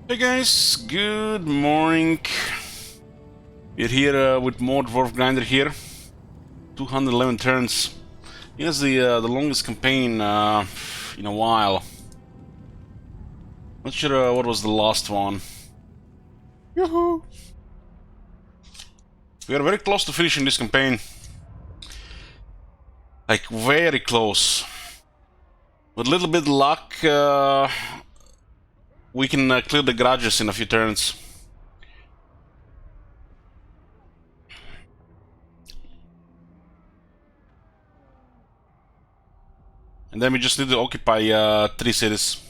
Hey guys, good morning. We're here with more Dwarf Grinder here. 211 turns. Here's the longest campaign in a while. Not sure what was the last one. Yoo-hoo! We are very close to finishing this campaign. Like very close. With a little bit of luck, we can clear the garages in a few turns. And then we just need to occupy 3 cities.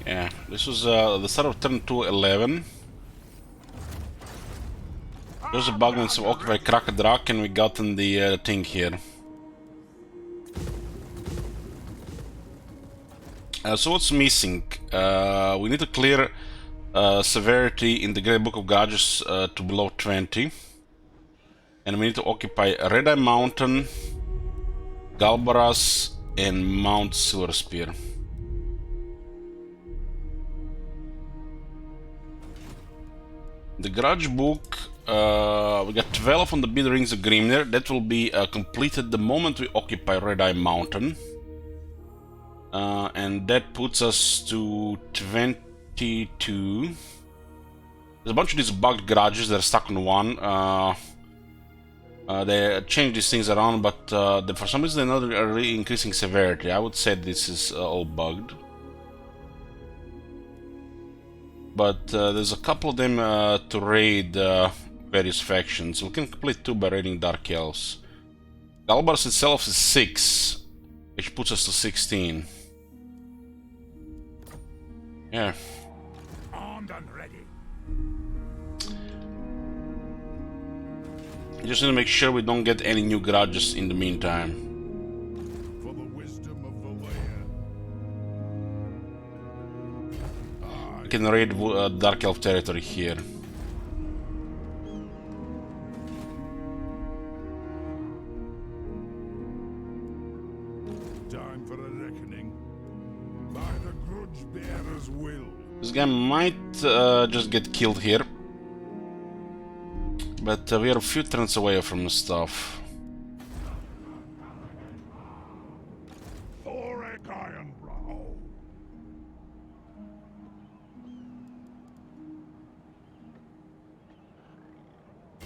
Yeah, this was the start of turn 211. There's a bug and some occupy Krakadrak, and we gotten the thing here. So what's missing? We need to clear severity in the Great Book of Gauges to below 20. And we need to occupy Red Eye Mountain, Galbaras, and Mount Silverspear. The Grudge Book, we got 12 on the Bid Rings of Grimnir. That will be completed the moment we occupy Red Eye Mountain. And that puts us to 22. There's a bunch of these bugged garages that are stuck on one. They changed these things around, but for some reason they're not really increasing severity. I would say this is all bugged. But there's a couple of them to raid various factions. We can complete 2 by raiding Dark Elves. Galbaras itself is 6, which puts us to 16. Yeah. Armed and ready. You just need to make sure we don't get any new garages in the meantime. For the wisdom of the lair. We can raid Dark Elf territory here. Time for a reckoning. By the grudge bearer's will. This guy might just get killed here. But we are a few turns away from the stuff. Thorek Ironbrow.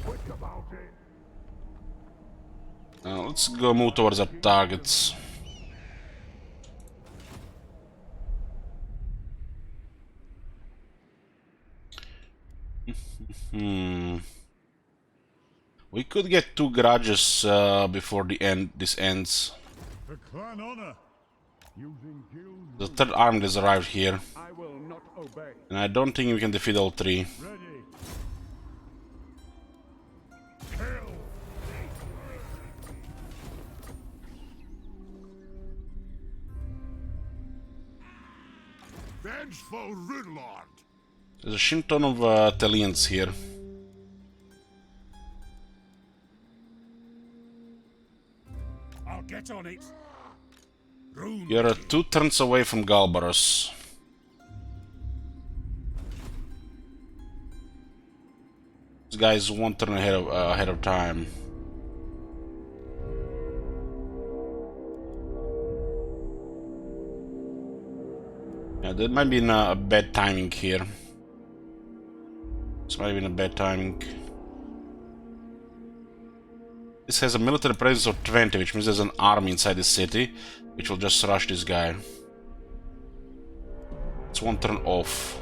Quick about it. Let's go move towards our targets. We could get 2 garages before this ends. The clan honor. Using guild. The 3rd army has arrived here, I will not obey. and I don't think we can defeat all 3. Ready. Kill. Vengeful Ridlord. There's a shit ton of Telians here. I'll get on it. Rune. You're 2 turns away from Galbaras. This guy is 1 turn ahead of time. Yeah, that might be a bad timing here. This might have been a bad timing. This has a military presence of 20, which means there's an army inside the city, which will just rush this guy. It's 1 turn off.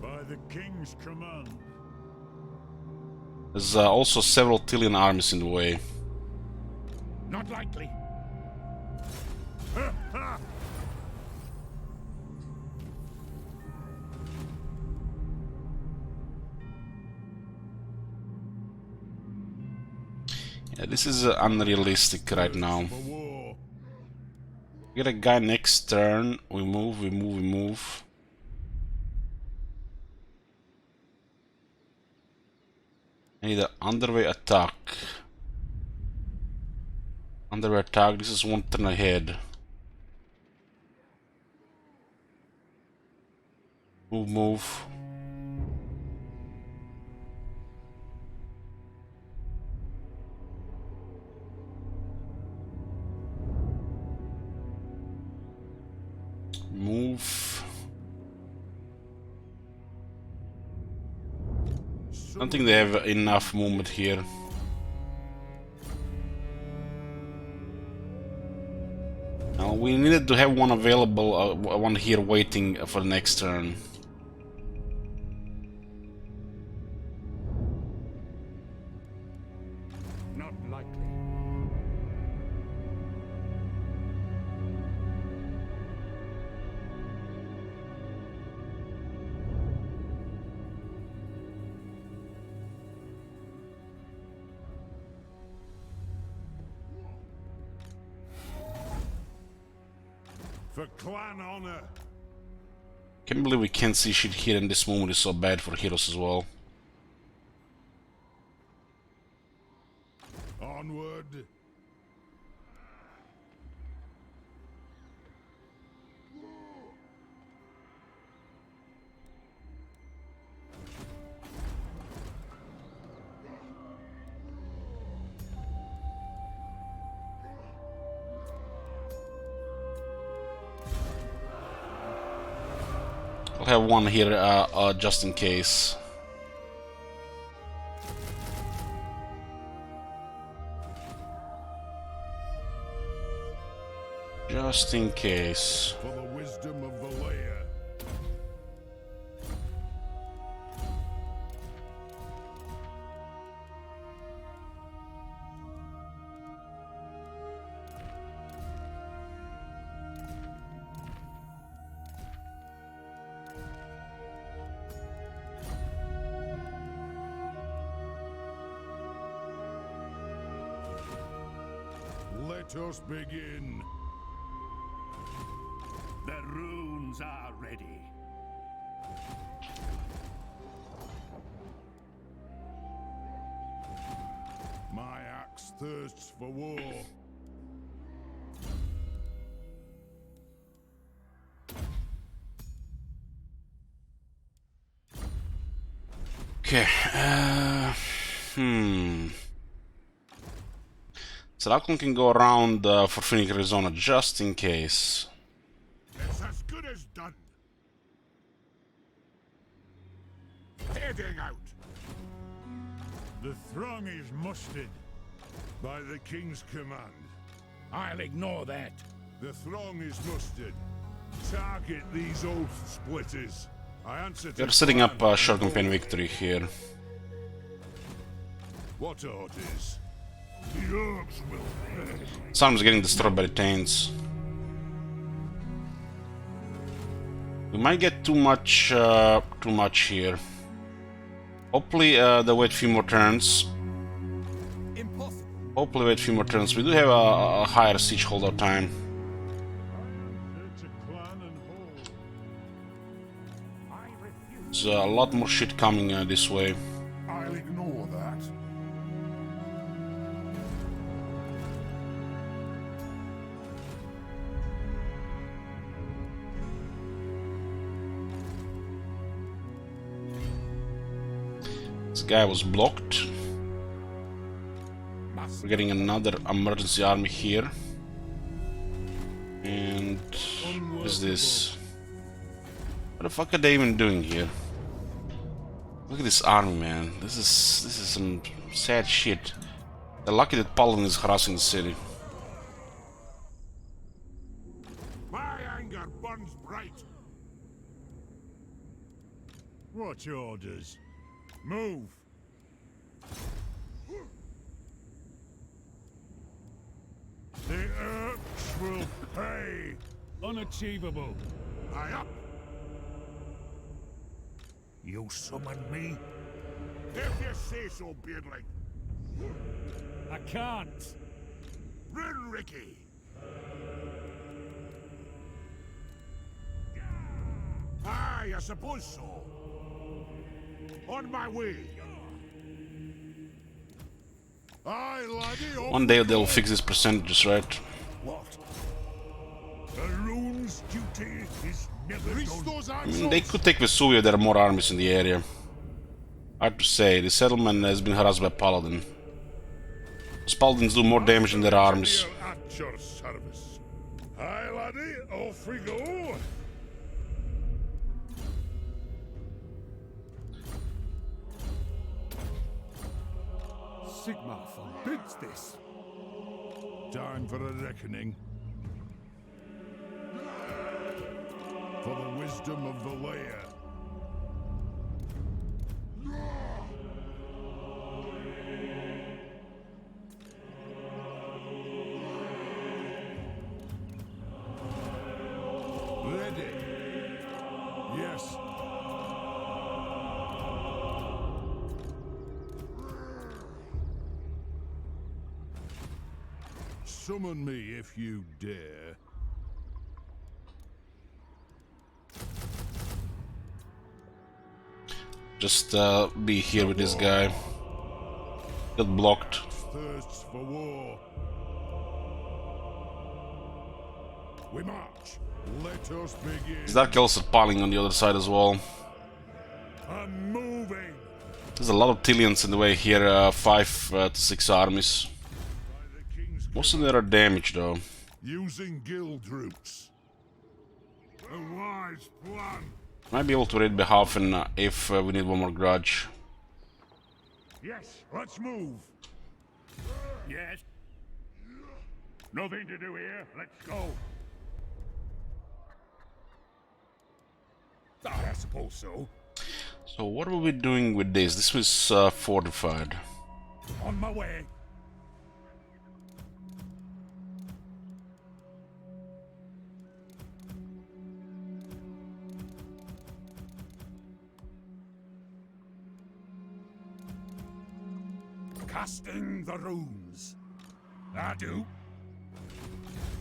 By the king's command. There's also several Tilian armies in the way. Not likely. Yeah, this is unrealistic right now. For war. Get a guy next turn. We move, we move, we move. I need an underway attack. Underway attack, this is one turn ahead. Move, move. Move. I don't think they have enough movement here. Now, we needed to have one available, one here waiting for the next turn. Not likely. For clan honor. Can't believe we can't see shit here, and this moment is so bad for heroes as well. Onward. I'll have one here just in case. Just in case. For the wisdom of the layer. Let us begin. The runes are ready. My axe thirsts for war. Okay. So Rakun can go around for Phoenix, Arizona, just in case. It's as good as done. Heading out. The throng is mustered by the king's command. I'll ignore that. The throng is mustered. Target these oath splitters. I answer to We're setting up a plan short and campaign order. victory here. What orders? The orcs will pay. Sun's getting destroyed by the Taints. We might get too much here. Hopefully they wait a few more turns. Impossible. Hopefully wait a few more turns. We do have a higher siege holdout time. Search a clan and hold. I refuse. There's a lot more shit coming this way. I'll ignore that. This guy was blocked. We're getting another emergency army here. And what is this? What the fuck are they even doing here? Look at this army, man. This is some sad shit. They're lucky that Paladin is harassing the city. My anger burns bright. What orders? Move. The orcs will pay. Unachievable. I up. You summon me? If you say so, Beardling. I can't. Run, Ricky! Aye, I suppose so. On my way. Aye, laddie, off One day we they'll go. fix these percentages, right? What? The rune's duty is never Reach done. those I axles. mean, they could take Vesuvia, there are more armies in the area. Hard to say, the settlement has been harassed by Paladin. Those Paladins do more damage than their armies. Engineer at your service. Aye, laddie, off we go. Sigma forbids this. Time for a reckoning. For the wisdom of the lair. Ready? Yes. Summon me if you dare. Just be here with this guy. Get blocked. Thirsts for war. We march. Let us begin. These Dark Elves are piling on the other side as well. I'm moving. There's a lot of Tillians in the way here, 5 to 6 armies. By the king's Most of them are damaged though. using guild routes. A wise plan. Might be able to raid behalf and if we need one more grudge. Yes, let's move. Yes. Nothing to do here. Let's go. I suppose so. So what were we doing with this? This was fortified. On my way. Casting the runes. I do.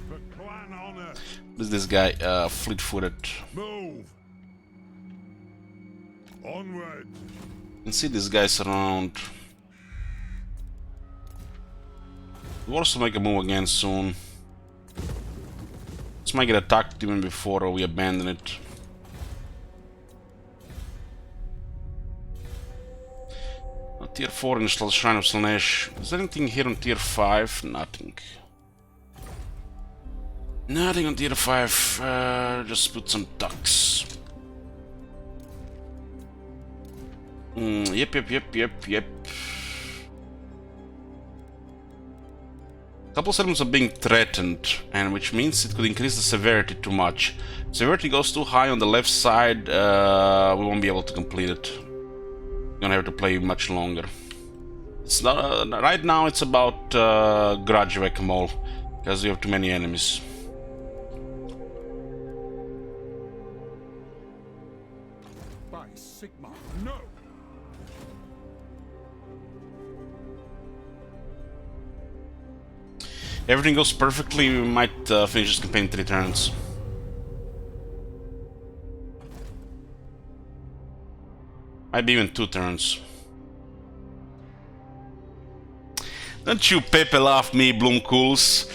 For clan honor. Who's this guy? Fleet-footed. Move. Onward. You can see these guys around. We'll also make a move again soon. This might get attacked even before we abandon it. Tier 4 install Shrine of Slanesh. Is there anything here on tier 5? Nothing. Nothing on tier 5. Just put some ducks. Yep. Couple settlements are being threatened, and which means it could increase the severity too much. Severity goes too high on the left side, we won't be able to complete it. We're gonna have to play much longer. It's not right now. It's about grudge whack-a-mole because we have too many enemies. By Sigma. No. Everything goes perfectly, we might finish this campaign in 3 turns. Might be even 2 turns. Don't you Pepe laugh me, Bloomcools.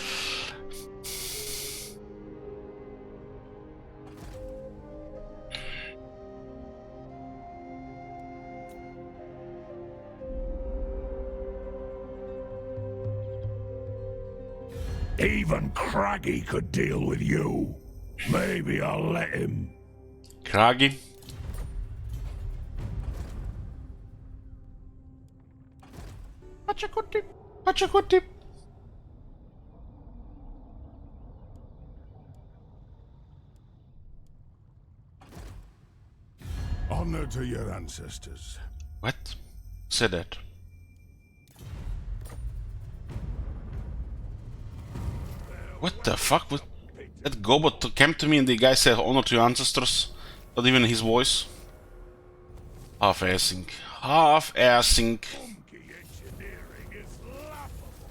Even Craggy could deal with you. Maybe I'll let him. Kragi? Pachakuti. Honor to your ancestors. What? Said that. What the fuck? What? That Gobot came to me and the guy said honor to your ancestors. Not even his voice. Half-assing. Half-assing. Monkey engineering is laughable.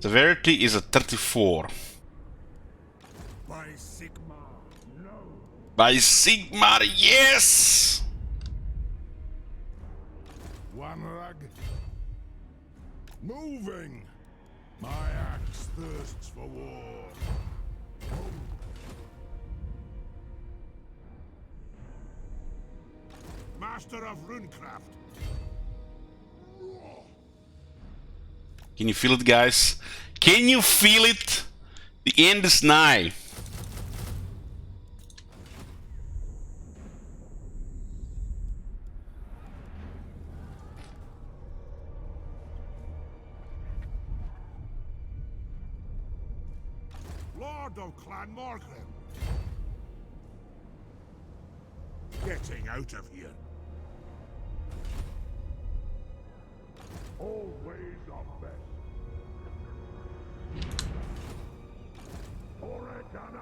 Severity is at 34. By Sigma, no. By Sigmar, yes! One rug. Moving. My axe thirsts for war. Master of runecraft. Can you feel it, guys? Can you feel it? The end is nigh. Lord of Clan Morgrim. Getting out of here. Always our best. Oreganas!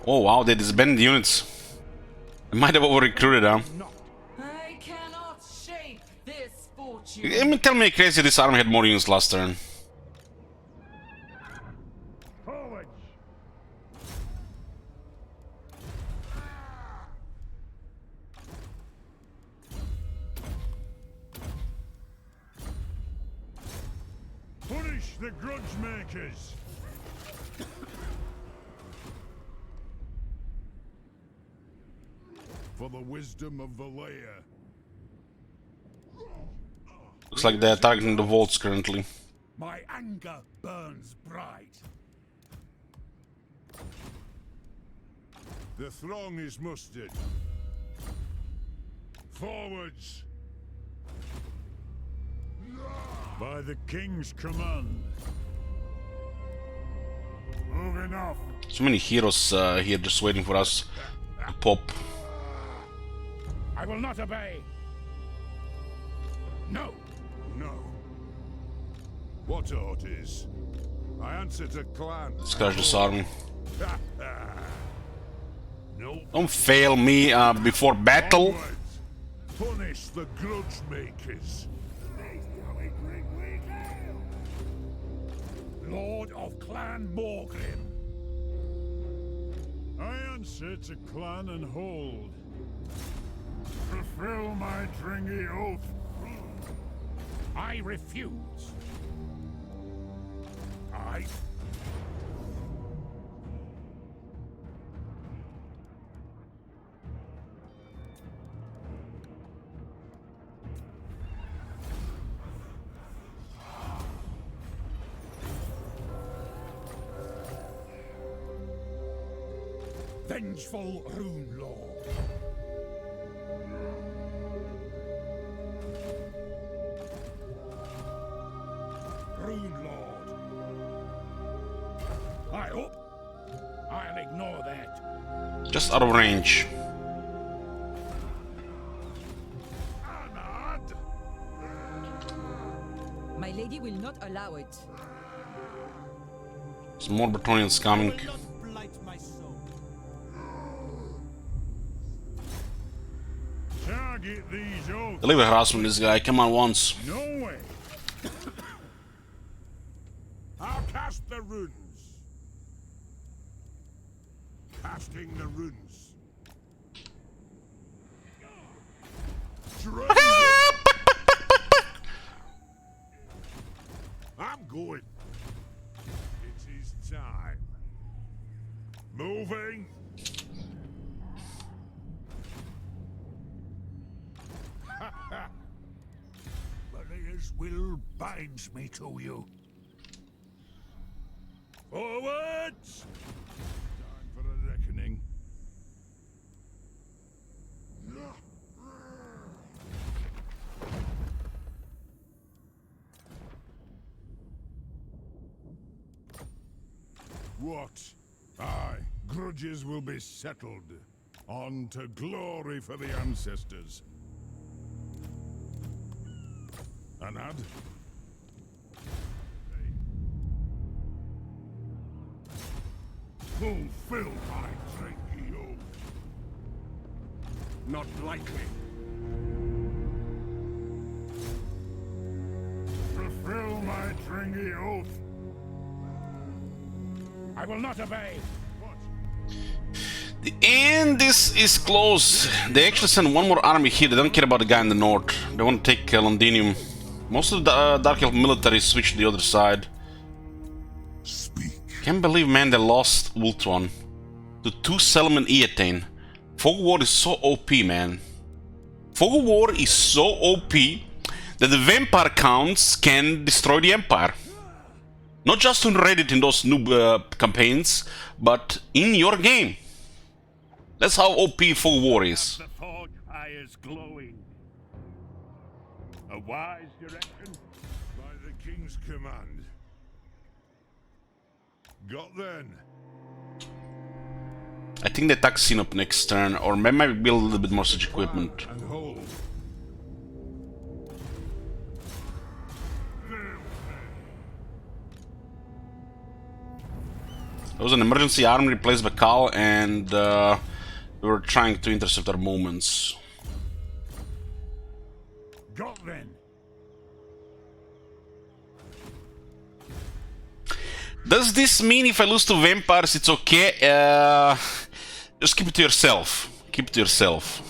Oh wow, they disbanded units. I might have over-recruited them. I cannot shape this fortune. I mean, tell me crazy this army had more units last turn. Forward! Punish the grudge makers! For the wisdom of Valea. Looks like they're targeting the vaults currently. My anger burns bright. The throng is mustered. Forwards! By the king's command. Moving off. So many heroes here just waiting for us to pop. I will not obey. No. No. What orders? I answer to clan. Let's crush this army. No. Don't fail me before battle. Onwards. Punish the grudge makers. Lord of Clan Morgrim. I answer to clan and hold. Fulfill my dringy oath. I refuse. I... Vengeful Rune Lord. Rune Lord. I hope I'll ignore that. Just out of range. Anad! My lady will not allow it. There's more Bretonnians coming. Target these oaths. Deliver harassment this guy, come on once. No way. I'll cast the runes. Casting the runes. I'm going. It is time. Moving. Valea's will binds me to you. Forwards! Time for a reckoning. What? Aye, grudges will be settled. On to glory for the ancestors. Anad? Fulfill my drinking oath. Not likely. Fulfill my drinking oath. I will not obey. And this is close. They actually send one more army here. They don't care about the guy in the north. They want to take Londinium. Most of the Dark Elf military switched to the other side. Speak. Can't believe, man, they lost Ultron to 2 Selman Eatane. Fog War is so OP, man. Fog War is so OP that the vampire counts can destroy the Empire. Not just on Reddit in those noob campaigns, but in your game. That's how OP Fog War is. The forge fire's glowing. A wise direction? By the king's command. Got then. I think they attack Sinop next turn, or maybe build a little bit more such equipment. And hold. There was an emergency army replaced by Cal, and we were trying to intercept our movements. Got then. Does this mean if I lose to vampires, it's okay? Just keep it to yourself. Keep it to yourself.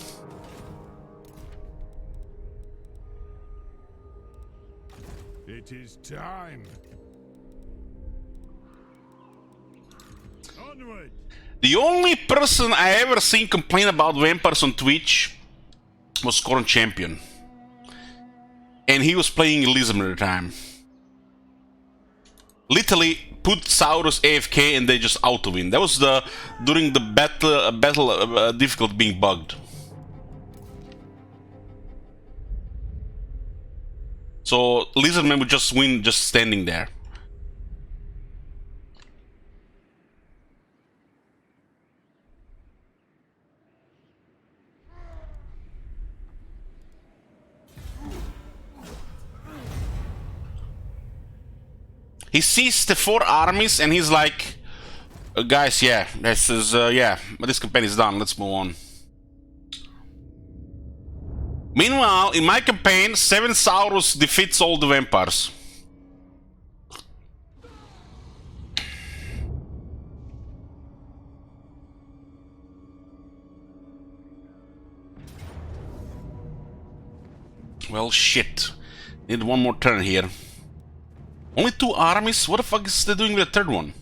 It is time. Onward. The only person I ever seen complain about vampires on Twitch was Scorn Champion. And he was playing Elysium at the time. Literally put Saurus AFK and they just auto-win. That was during the battle difficult being bugged. So Lizardman would just win just standing there. He sees the 4 armies and he's like, guys, yeah, this is, yeah, but this campaign is done, let's move on. Meanwhile, in my campaign, 7 Saurus defeats all the vampires. Well, shit. Need one more turn here. Only 2 armies? What the fuck is they doing with the third one?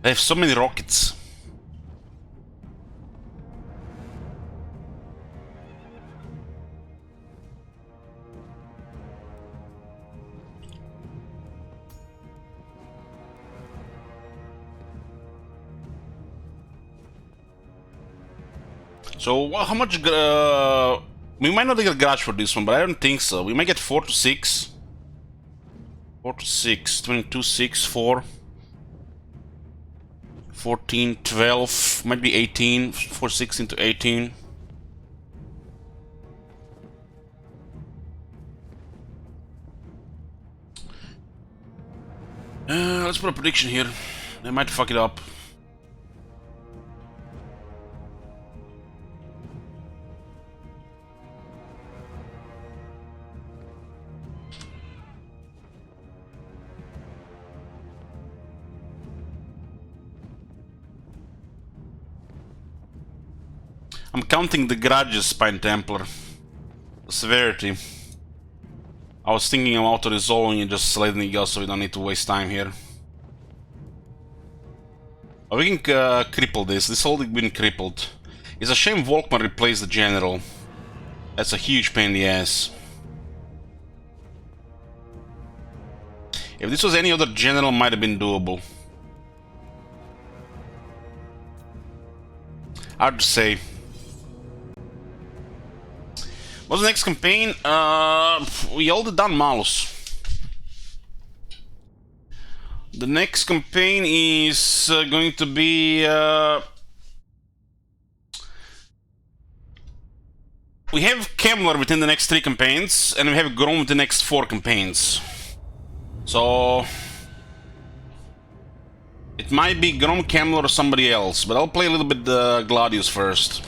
They have so many rockets. So, how much... we might not get a garage for this one, but I don't think so. We might get 4 to 6. 4 to 6. 22, 6, 4. 14, 12. Might be 18. 4, 16 to 18. Let's put a prediction here. They might fuck it up. I'm counting the grudges, Spine Templar. The severity. I was thinking of auto-resolving and just letting it go so we don't need to waste time here. But we can cripple this. This all been crippled. It's a shame Volkmar replaced the general. That's a huge pain in the ass. If this was any other general, might have been doable. Hard to say. What's the next campaign? We already done Malus. The next campaign is going to be we have Kemler within the next 3 campaigns, and we have Grom within the next 4 campaigns. So it might be Grom, Kemler, or somebody else, but I'll play a little bit Gladius first.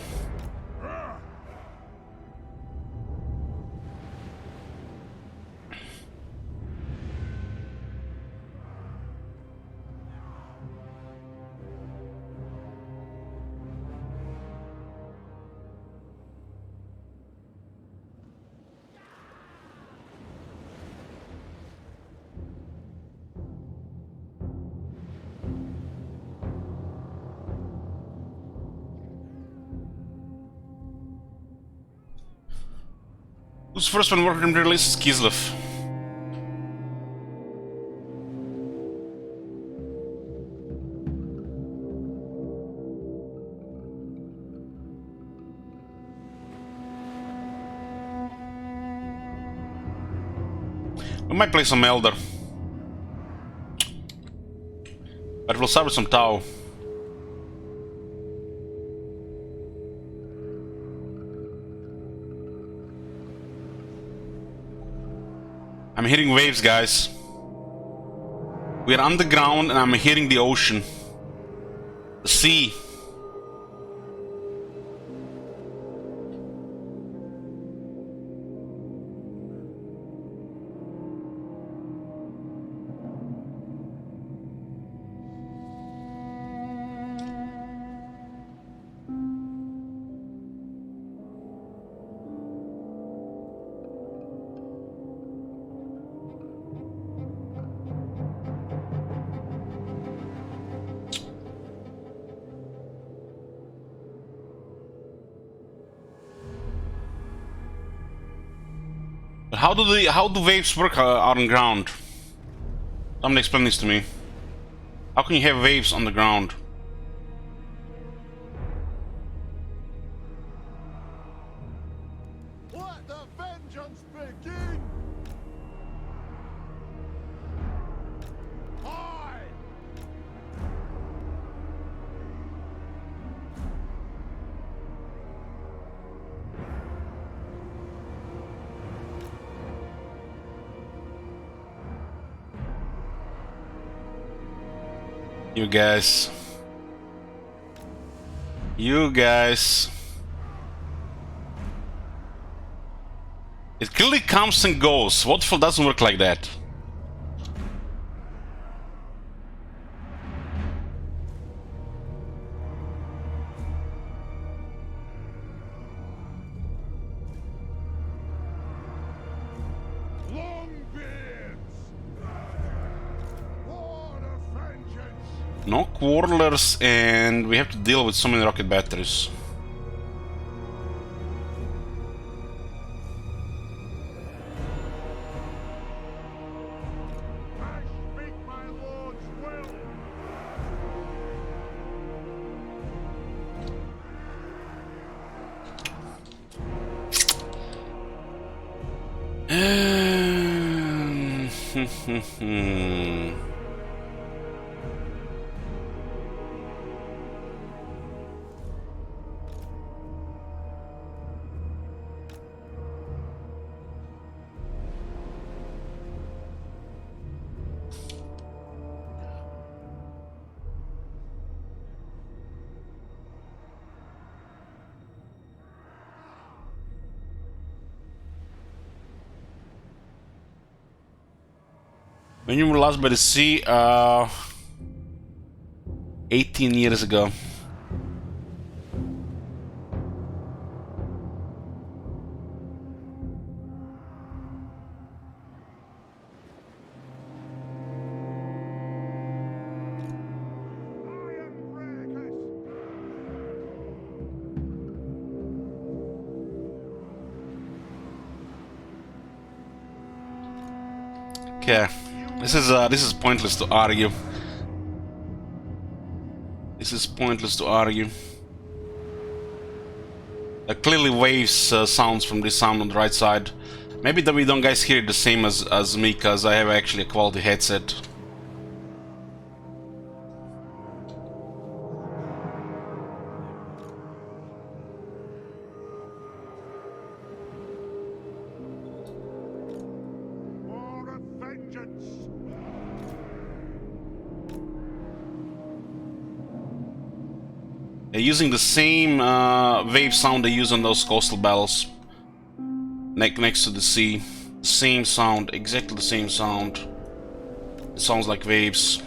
Who's the first one working on the release is Kislev. We might play some Elder. But we'll start with some Tau. I'm hitting waves, guys. We are underground and I'm hitting the ocean. The sea. How do waves work on ground? Somebody explain this to me. How can you have waves on the ground? Let the vengeance begin! Aye! You guys. You guys. It clearly comes and goes. Waterfall doesn't work like that. No quarrelers, and we have to deal with so many rocket batteries. I speak my lord's will! When you were last by the sea, 18 years ago. Okay, this is pointless to argue. This is pointless to argue. Clearly waves sounds from this sound on the right side. Maybe that we don't guys hear it the same as me, cause I have actually a quality headset. They're using the same wave sound they use on those coastal battles. Next to the sea. Same sound, exactly the same sound. It sounds like waves.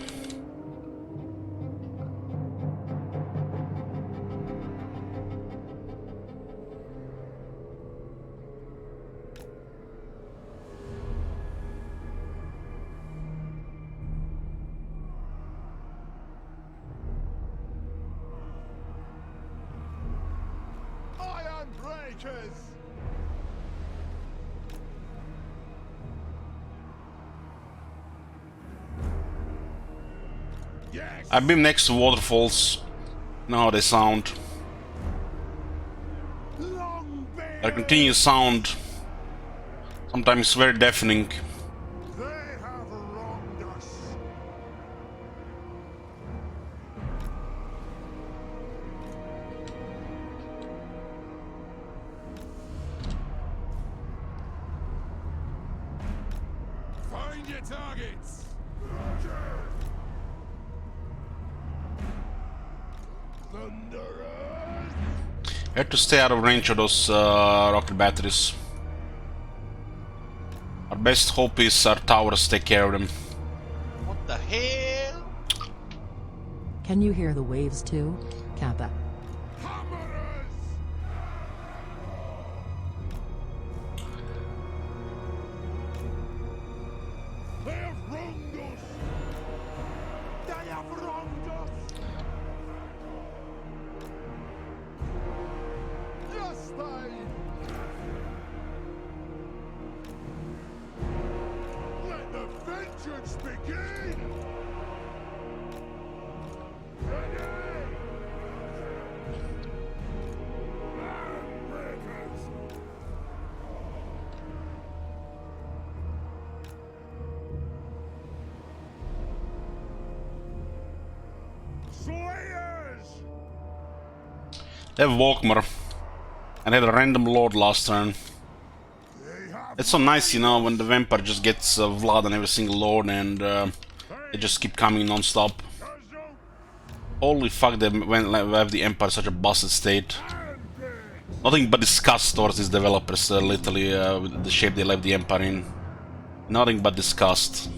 Ironbreakers! Yes! I've been next to waterfalls. Know how they sound. Their continuous sound. Sometimes very deafening. They have wronged us. Find your targets. Thunderers. You have to stay out of range of those rocket batteries. Our best hope is our towers take care of them. What the hell? Can you hear the waves too, Kappa? Hammerers. They have wronged us. They have wronged us. Yes, they. Let the vengeance begin. Ready. Ironbreakers. Slayers! They have Walkmer. And had a random lord last turn. They have It's so nice, you know, when the vampire just gets Vlad on every single lord and they just keep coming non-stop. Holy fuck, they have the empire such a busted state. Nothing but disgust towards these developers, literally, with the shape they left the empire in. Nothing but disgust.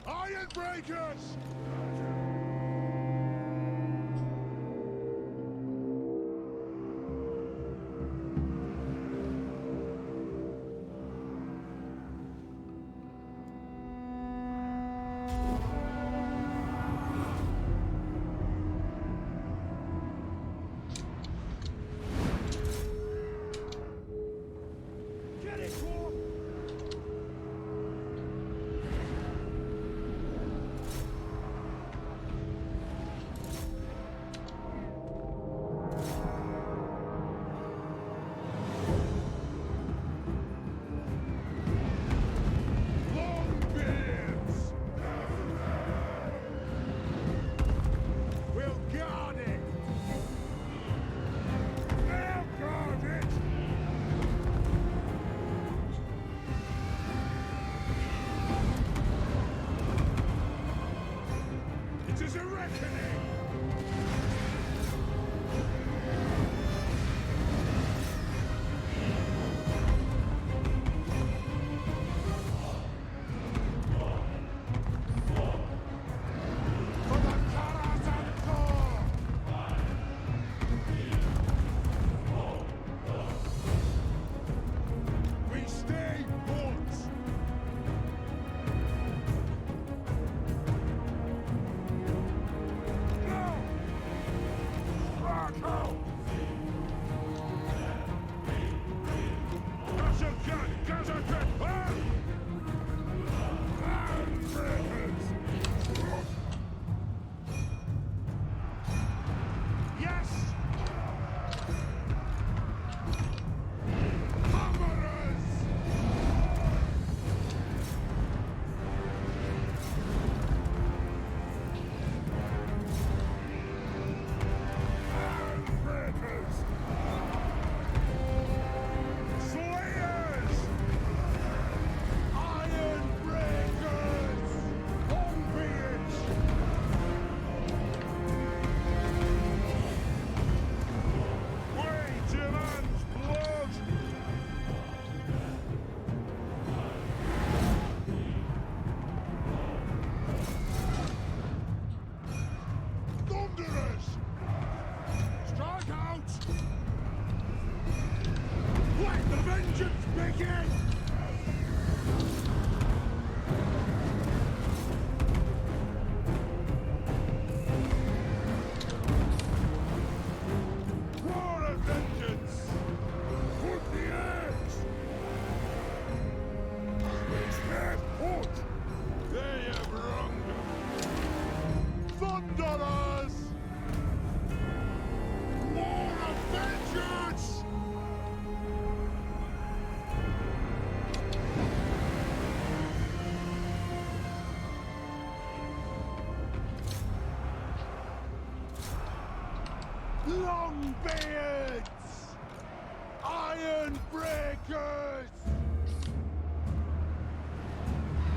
Ironbreakers! Get it, Dwarf!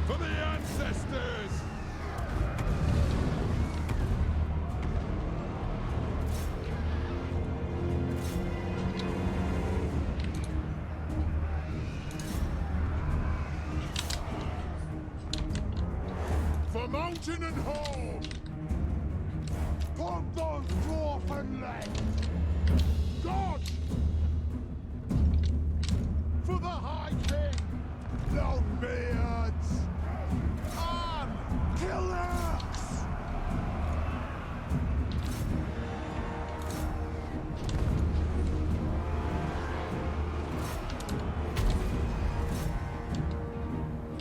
For the ancestors! For mountain and hall! For those dwarfen legs! God! For the High King! Longbeards! And killers!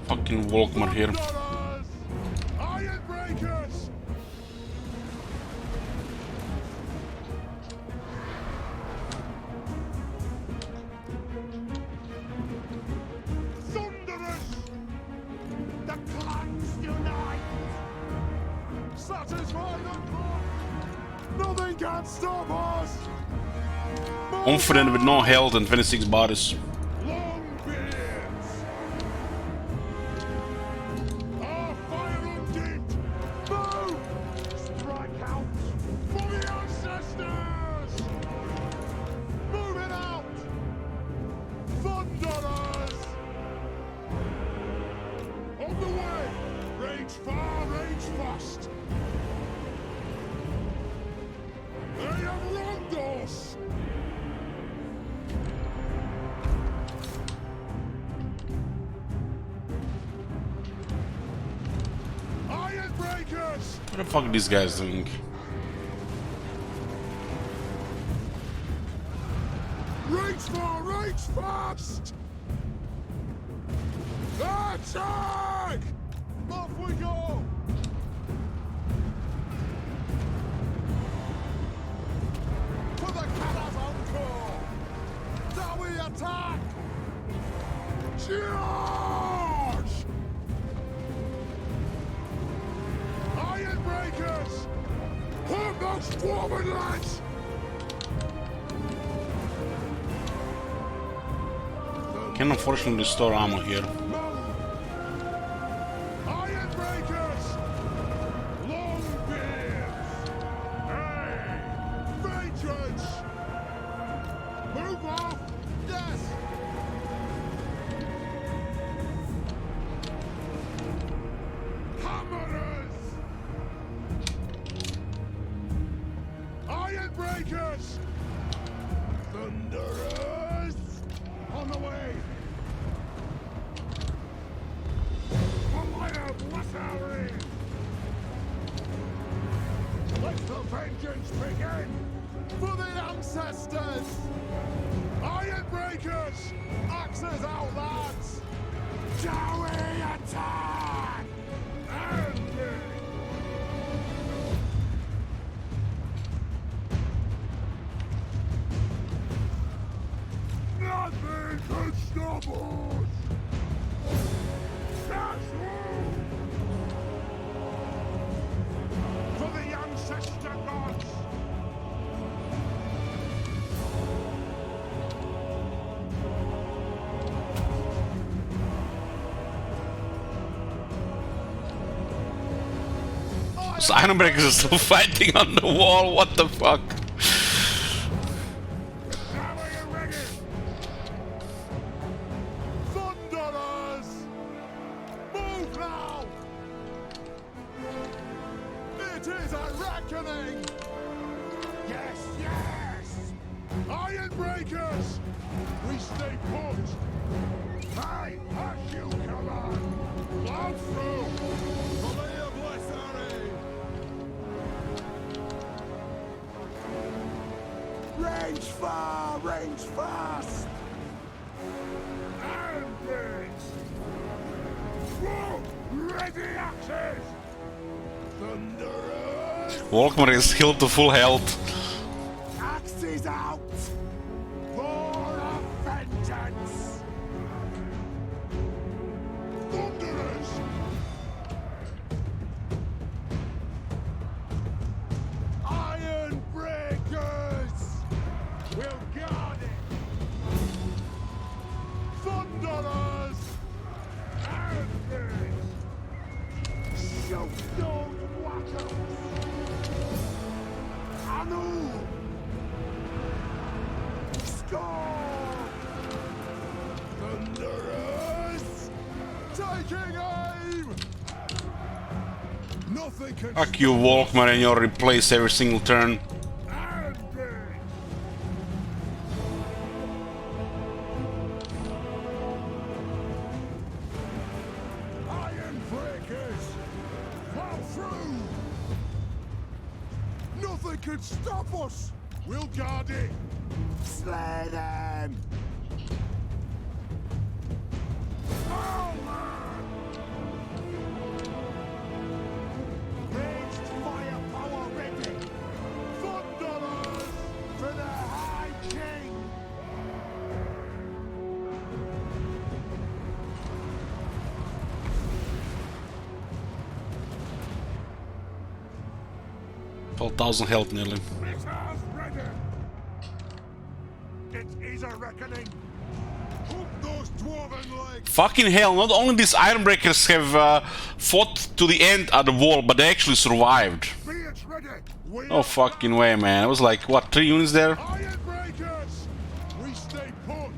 Fucking Volkmar here. Thunderers! Ironbreakers! Thunderers! The clans unite! Satisfy the clock! Nothing can stop us! Confident with no health and 26 bodies. Longbeards! Our fire undipped! Move! Strike out! For the ancestors! Move it out! Thunderers! On the way! Rage far, rage fast! They have wronged us! Ironbreakers! What the fuck are these guys doing? Rage far, rage fast! Attack! Off we go! For the Caravan Corps! Now we attack! Charge! Ironbreakers! Hurt those dwarven lads! Can unfortunately store ammo here. Ironbreakers! Longbeards! Hey! Vengeance! Move off! Yes! Hammerers! Ironbreakers! Thunderers! On the way! Let the vengeance begin! For the ancestors! Ironbreakers! Axes out, lads! Shall we attack? Nothing can stop us! That's all! For the ancestor gods! Those Ironbreakers are still fighting on the wall, what the fuck? Now are you ready? Thunderers! Move now! It is a reckoning! Yes, yes! Ironbreakers! We stay put! Aye, as you command! Plow through! For the adversary! Range far, range fast! Ironbreaks! Whoa! Ready axes! Thunderers! Volkmar is healed to full health. Axes out! For a vengeance! Thunderers! Ironbreakers! We'll guard it! Thunderers! Ironbreakers! Taking aim! Nothing can Fuck you, Volkmar, and you'll replace every single turn. Iron breakers! Fall through! Nothing can stop us! We'll guard it! Slay them! Oh, man! Ranged firepower ready! Thunderers! For the High King! $12,000 health nearly. Missiles ready! It is a reckoning! Hook those dwarven legs! Fucking hell, not only these Ironbreakers have fought to the end at the wall, but they actually survived. Beards ready! We No fucking way, man. It was like, what, 3 units there? Iron breakers! We stay put!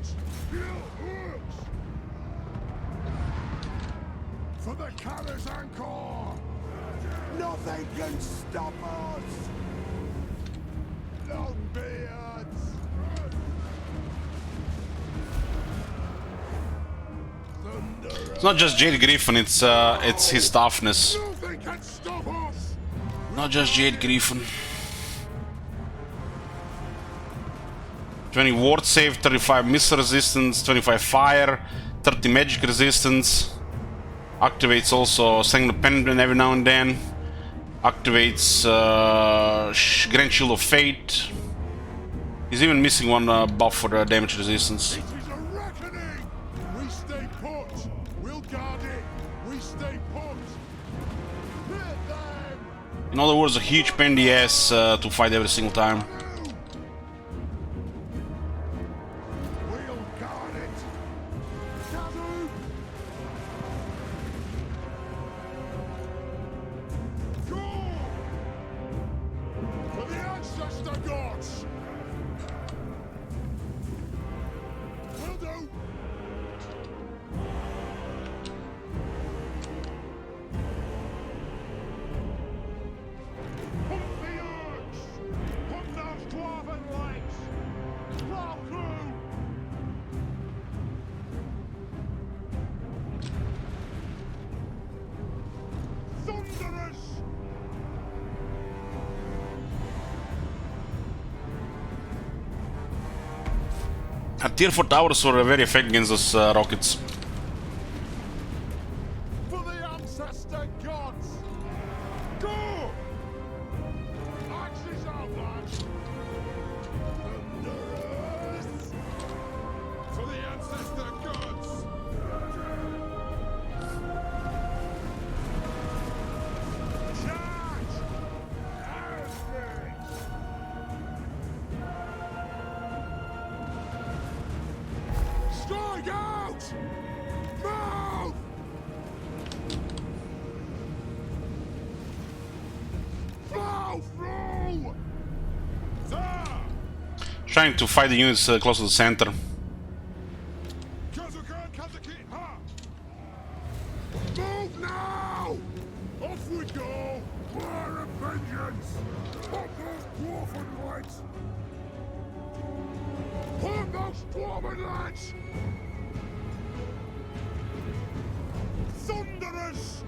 For the Carrers Anchor! Nothing can stop us! Longbeards! It's not just Jade Griffin, it's his toughness. Nothing can stop us! Not just Jade Griffin. 20 ward save, 35 missile resistance, 25 fire, 30 magic resistance. Activates also Sang the Penguin every now and then. Activates Grand Shield of Fate. He's even missing one buff for damage resistance. It is a reckoning! We stay put! We'll guard it! We stay put! Hit them! In other words, a huge pain in the ass to fight every single time. We'll guard it! Kazoo! Go! For the ancestor gods! Will do! Pump the urge! Pump those dwarven legs! Plow through! Thunderous! Tier 4 towers were very effective against those rockets. For the ancestor gods! Go! Axes out, lads! Thunderous! For the ancestor gods! Charge! Ironbrow! Strike out! Move! Flow through! Sir! Trying to fight the units close to the center. Kazuka, Kazuki, ha! Move now! Off we go! War and vengeance! Pop those dwarven lights! Pop those dwarven lights! Thunderous!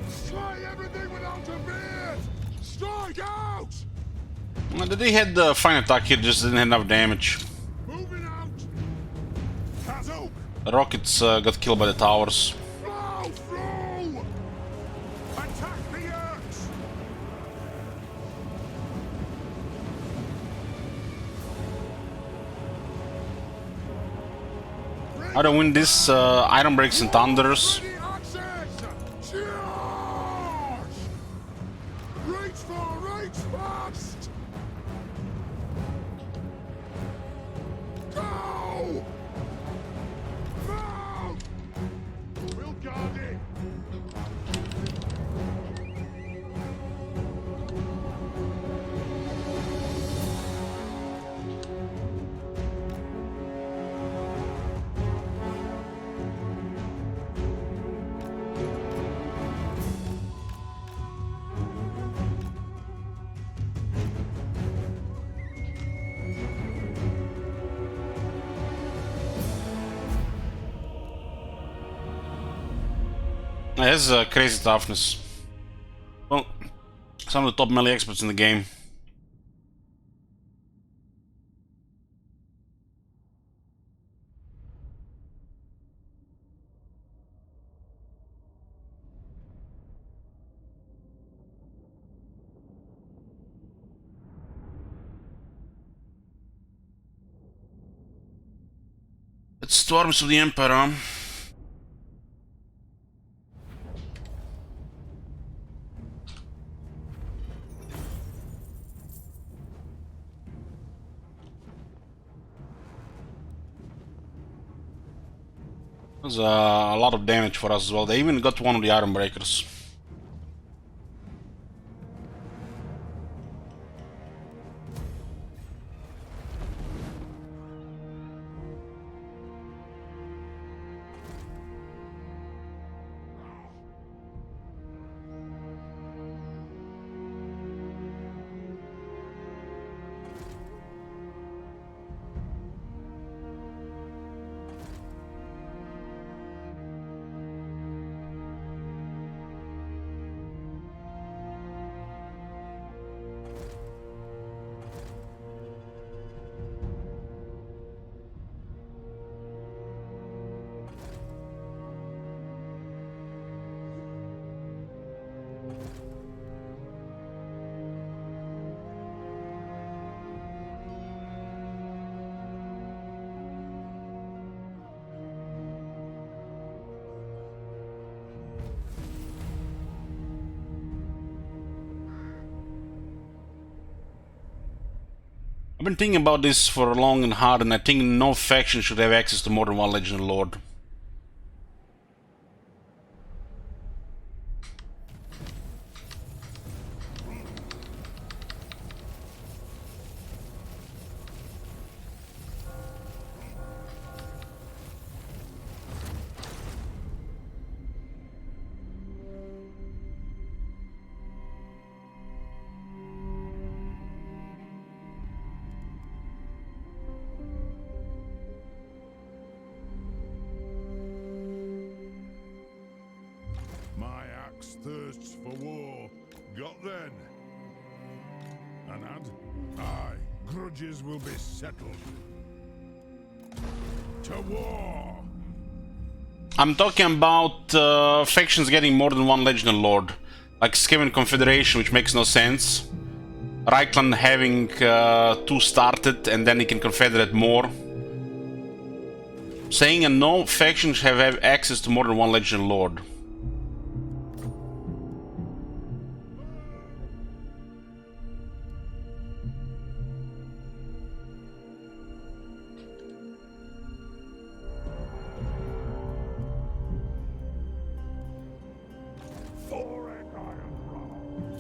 Slay everything without a beard! Strike out! They had the fine attack here, just didn't have enough damage. Moving out! Kazook! The rockets got killed by the towers. Flow through! Attack the Urks! How to win this Iron Breaks and Thunders? The axes! Charge! Reach fast! Go! Move! We'll guard it! He has crazy toughness. Well, some of the top melee experts in the game. It's Storms of the Emperor. There's a lot of damage for us as well. They even got one of the Iron Breakers. I've been thinking about this for long and hard, and I think no faction should have access to more than one Legendary Lord. My axe thirsts for war. Got then? Anad? Aye, grudges will be settled. To war! I'm talking about factions getting more than one Legendary Lord. Like Skaven Confederation, which makes no sense. Reichland having two started and then he can confederate more. Saying and no factions have access to more than one Legendary Lord. For it, Ironbrow!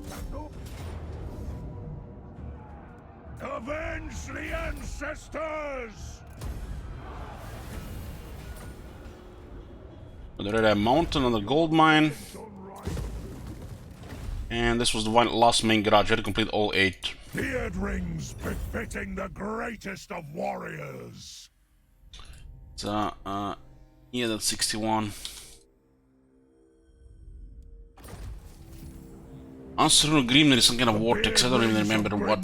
Stand up! Avenge the ancestors! There is a mountain and a gold mine. And this was the last main garage. I had to complete all 8. Beard rings befitting the greatest of warriors. So, yeah, that's 61. Answer Grimnir is some kind of vortex, I don't even remember what.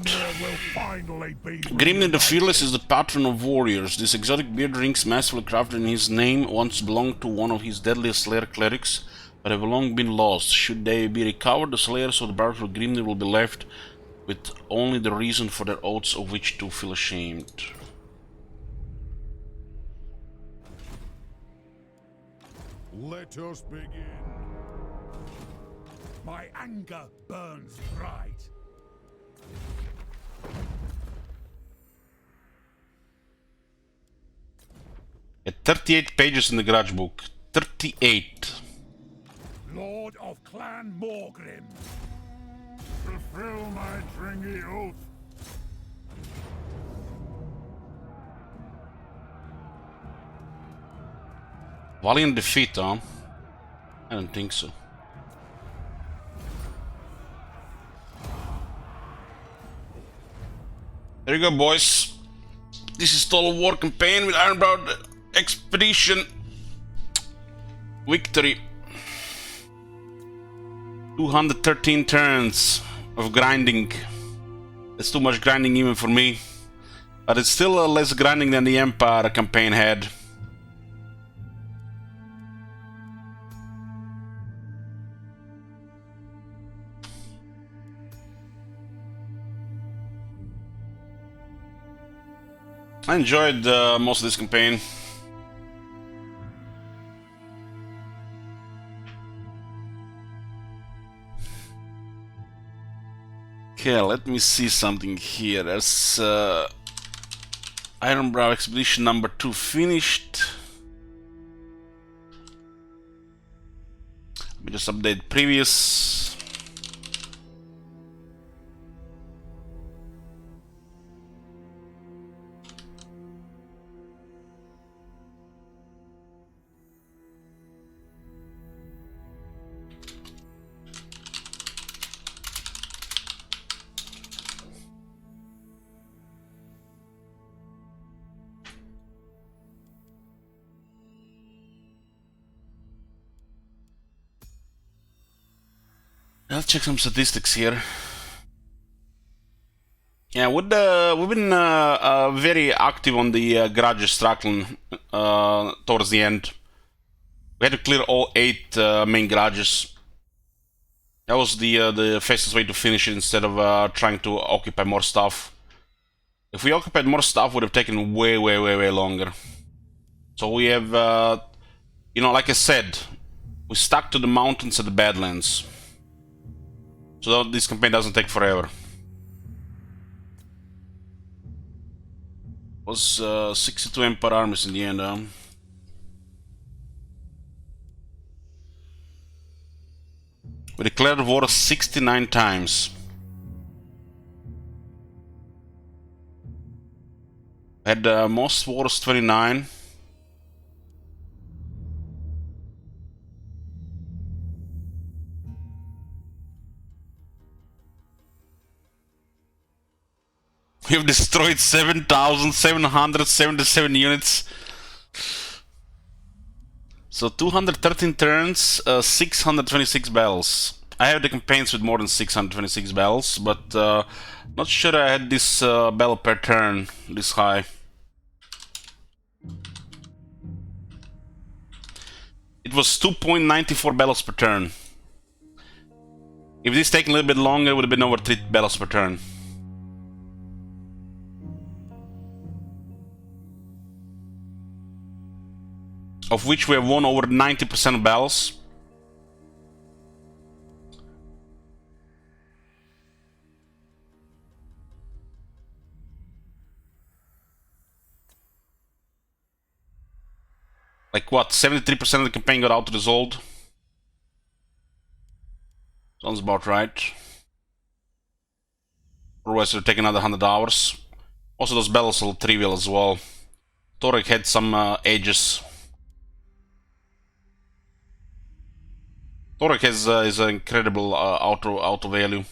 Grimnir the Fearless is the patron of warriors. This exotic beard rings, masterfully crafted in his name, once belonged to one of his deadliest Slayer clerics, but have long been lost. Should they be recovered, the Slayers of the Battle of Grimnir will be left with only the reason for their oaths of which to feel ashamed. Let us begin. My anger burns bright. At 38 pages in the garage book. 38. Lord of Clan Morgrim. Fulfill my Dringy oath. Valiant defeat, huh? I don't think so. There you go, boys. This is Total War campaign with Ironbrow Expedition. Victory. 213 turns of grinding. It's too much grinding even for me. But it's still less grinding than the Empire campaign had. I enjoyed most of this campaign. Okay, let me see something here. There's Ironbrow Expedition number 2 finished. Let me just update previous. I'll check some statistics here. Yeah, we've been very active on the garages Strackland towards the end. We had to clear all 8 main garages. That was the fastest way to finish it instead of trying to occupy more stuff. If we occupied more stuff, it would have taken way longer. So we have, you know, like I said, we stuck to the mountains and the Badlands. So that this campaign doesn't take forever. It was 62 Empire armies in the end. We declared war 69 times. Had most wars 29. We have destroyed 7,777 units. So 213 turns, 626 battles. I have the campaigns with more than 626 battles, but not sure I had this battle per turn this high. It was 2.94 battles per turn. If this taken a little bit longer, it would have been over 3 battles per turn. Of which we have won over 90% of battles. Like what, 73% of the campaign got out resolved? Sounds about right. Otherwise it would take another 100 hours. Also those battles are trivial as well. Torek had some edges. Torek has is an incredible auto value.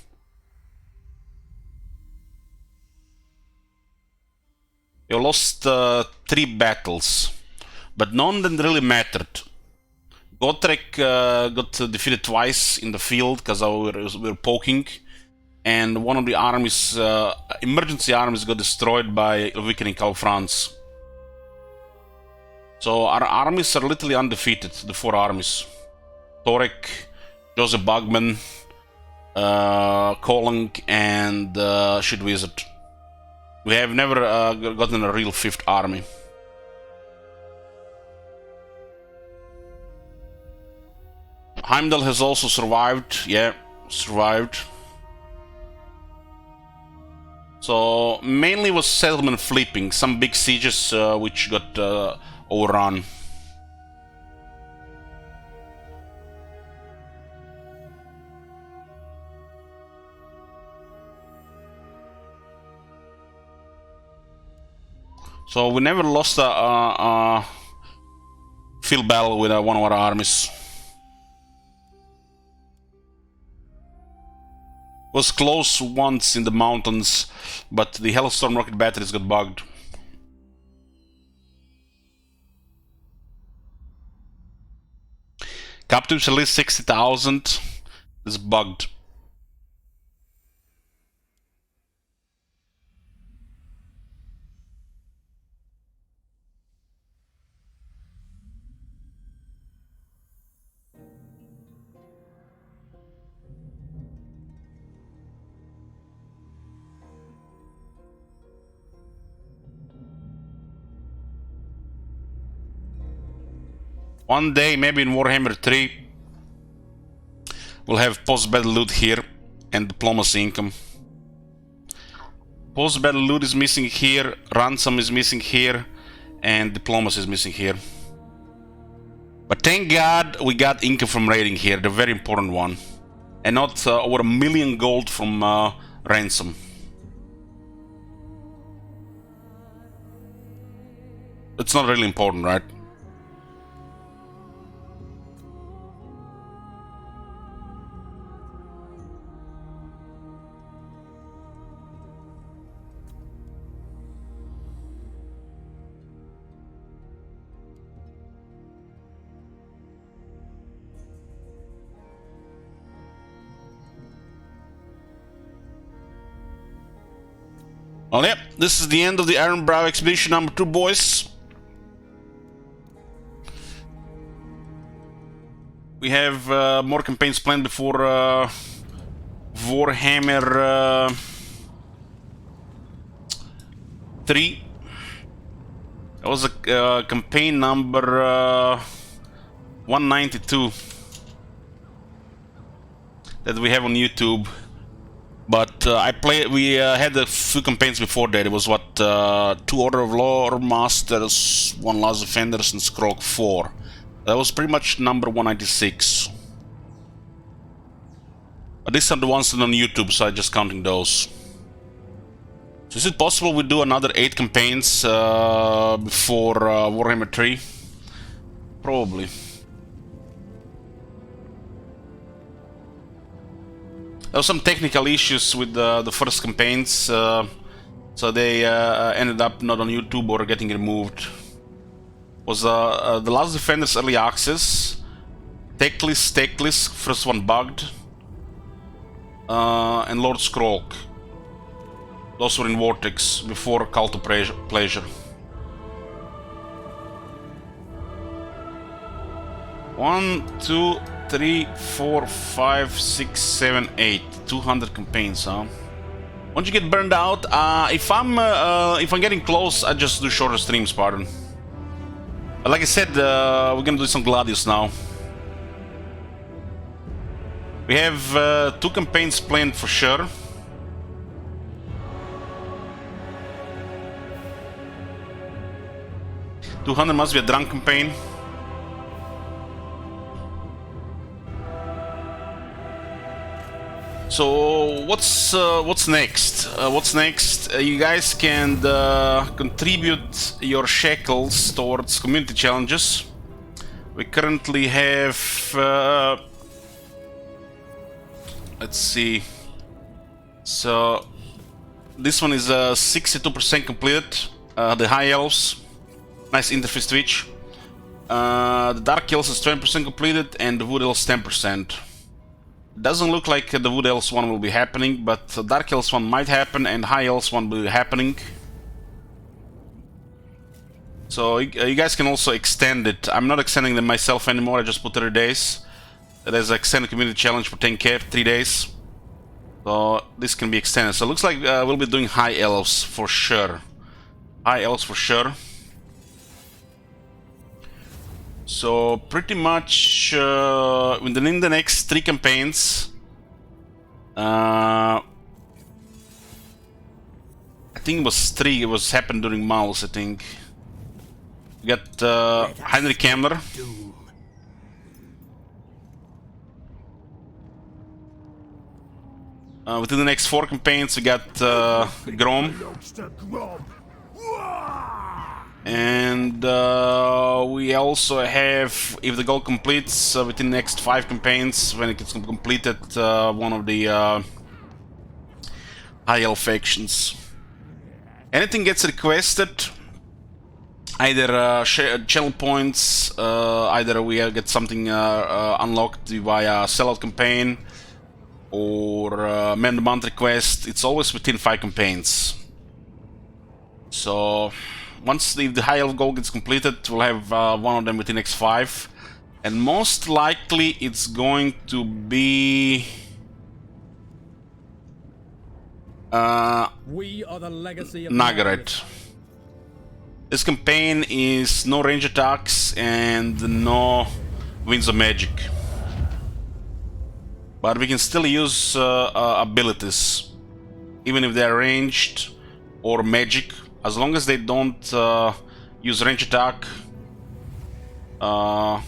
You lost 3 battles, but none of them really mattered. Gotrek got defeated twice in the field because we were poking, and one of the armies, emergency armies, got destroyed by weakening Cal France. So our armies are literally undefeated, the 4 armies. Torek, Joseph Bugman, Kolung, and Shit Wizard. We have never gotten a real 5th army. Heimdall has also survived. Yeah, survived. So mainly was settlement flipping, some big sieges which got overrun. So we never lost a field battle with one of our armies. Was close once in the mountains, but the Hellstorm rocket batteries got bugged. Captives at least 60,000. It's bugged. One day, maybe in Warhammer 3, we'll have post-battle loot here and diplomacy income. Post-battle loot is missing here, ransom is missing here, and diplomacy is missing here. But thank God we got income from raiding here, the very important one. And not over 1 million gold from ransom. It's not really important, right? Well, yeah, this is the end of the Ironbrow expedition number 2, boys. We have more campaigns planned before Warhammer 3. That was a campaign number 192 that we have on YouTube. But we had a few campaigns before that. It was what, 2 Order of Lore Masters, 1 Last Defenders, and Scroll 4. That was pretty much number 196. But these are the ones that are on YouTube, so I'm just counting those. So is it possible we do another 8 campaigns before Warhammer 3? Probably. There were some technical issues with the first campaigns, so they ended up not on YouTube or getting removed. Was the Last Defenders Early Access, Techlist, first one bugged, and Lord Scroll. Those were in Vortex before Call to Pleasure. 1, 2, 3, 4, 5, 6, 7, 8. 200 campaigns, huh? Once you get burned out, if I'm getting close, I just do shorter streams, pardon. But like I said, we're gonna do some Gladius now. We have 2 campaigns planned for sure. $200 must be a drunk campaign. So what's next? What's next? You guys can contribute your shekels towards community challenges. We currently have let's see. So this one is 62% completed. The High Elves, nice interface twitch. The Dark Elves is 20% completed, and the Wood Elves 10%. Doesn't look like the Wood Elves one will be happening, but the Dark Elves one might happen, and High Elves one will be happening. So you guys can also extend it. I'm not extending them myself anymore, I just put 30 days. There's an extended community challenge for 10k, 3 days. So this can be extended. So it looks like we'll be doing High Elves for sure. High Elves for sure. So pretty much within the next 3 campaigns, I think it was 3. It was happened during Maus, I think. We got Heinrich Kammler. Within the next 4 campaigns, we got Grom. And we also have, if the goal completes within the next 5 campaigns, when it gets completed, one of the High Elf factions. Anything gets requested, either channel points, either we get something unlocked via sellout campaign, or Man the Month request, it's always within 5 campaigns. So once the High Elf goal gets completed, we'll have one of them within X5, and most likely it's going to be We are the legacy of Nagaret. This campaign is no range attacks and no Winds of Magic. But we can still use abilities, even if they're ranged or magic, as long as they don't use range attack or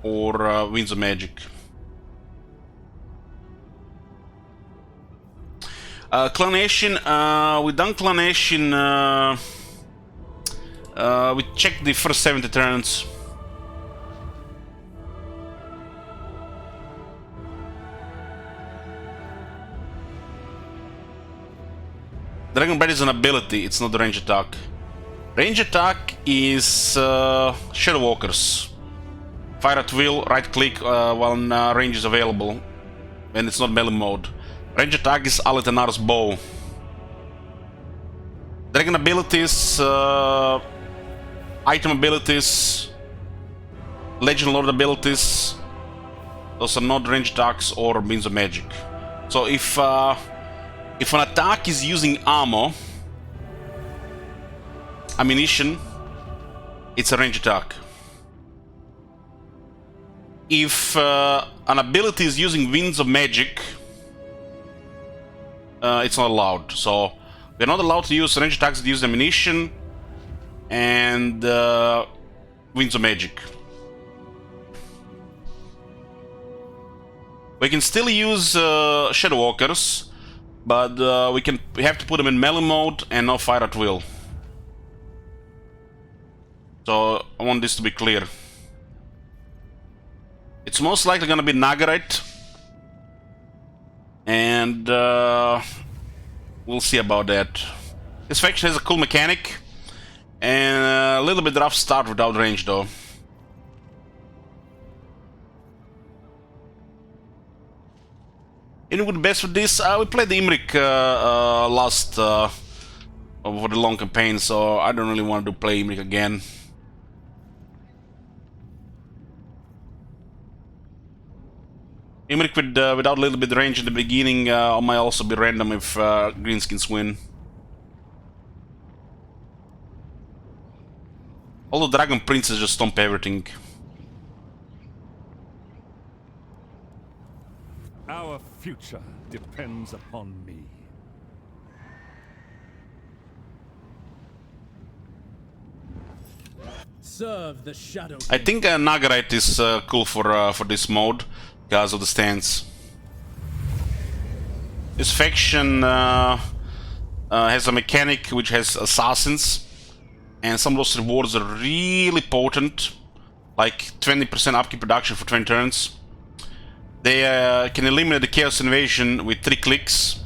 Winds of Magic. Clanation, we done Clanation, we checked the first 70 turns. Dragon Breath is an ability, it's not a range attack. Range attack is Shadow Walkers. Fire at will, right click while range is available, and it's not melee mode. Range attack is Aletanar's bow. Dragon abilities, item abilities, Legend Lord abilities, those are not range attacks or means of magic. So if an attack is using ammunition, it's a range attack. If an ability is using Winds of Magic, it's not allowed. So we're not allowed to use range attacks that use ammunition and Winds of Magic. We can still use Shadow Walkers, but we have to put them in melee mode and no fire at will. So I want this to be clear. It's most likely gonna be Nagaret, and we'll see about that. This faction has a cool mechanic and a little bit rough start without range though. Anyone would best for this? We played the Imrik last for the long campaign, so I don't really want to play Imrik again. Imrik without a little bit of range in the beginning might also be random if Greenskins win. Although Dragon Princes just stomp everything. Our future depends upon me. Serve the shadow. I think Nagaret is cool for this mode because of the stance. This faction has a mechanic which has assassins, and some of those rewards are really potent, like 20% upkeep production for 20 turns. They can eliminate the Chaos Invasion with 3 clicks,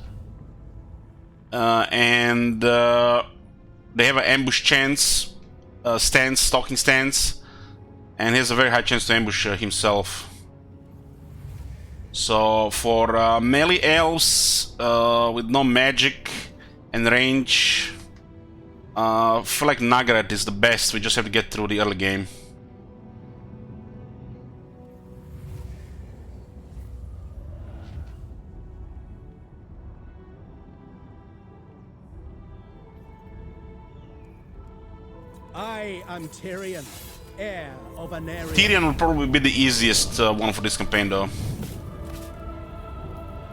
and they have an ambush chance, stalking stance, and he has a very high chance to ambush himself. So for melee elves with no magic and range, I feel like Nagaret is the best. We just have to get through the early game. I am Tyrion, heir of Anarion. Tyrion will probably be the easiest one for this campaign though.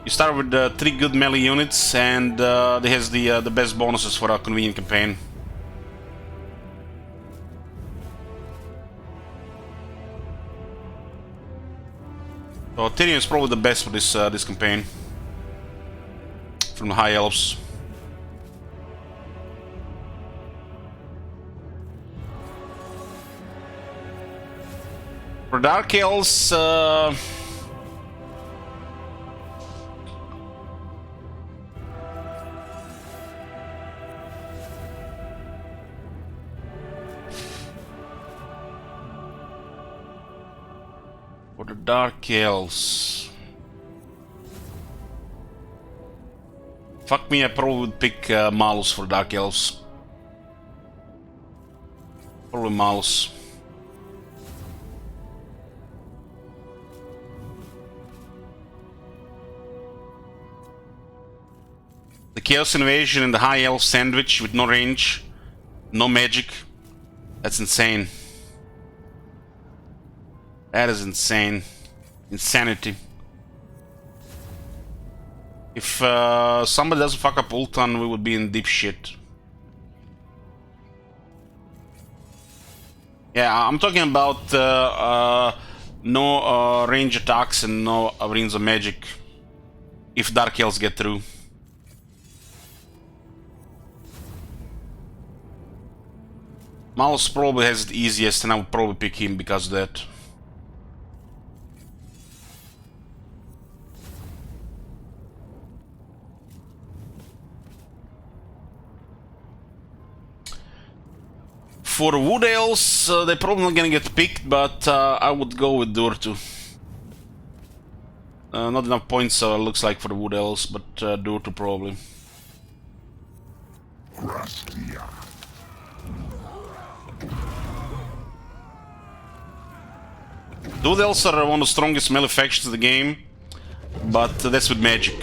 You start with 3 good melee units, and it has the best bonuses for a convenient campaign. So Tyrion is probably the best for this campaign from the High Elves. For Dark Elves, for the Dark Elves, Fuck me, I probably would pick Malus for Dark Elves. Probably Malus. The Chaos Invasion and the High Elf sandwich with no range, no magic. That's insane. That is insane. Insanity. If somebody doesn't fuck up Ultan, we would be in deep shit. Yeah, I'm talking about no range attacks and no rings of magic. If Dark Elves get through. Malus probably has it easiest, and I would probably pick him because of that. For Wood Elves, they're probably not gonna get picked, but I would go with Durtu. Not enough points, looks like, for the Wood Elves, but Durtu probably. Wood Elves are one of the strongest melee factions in the game, but that's with magic.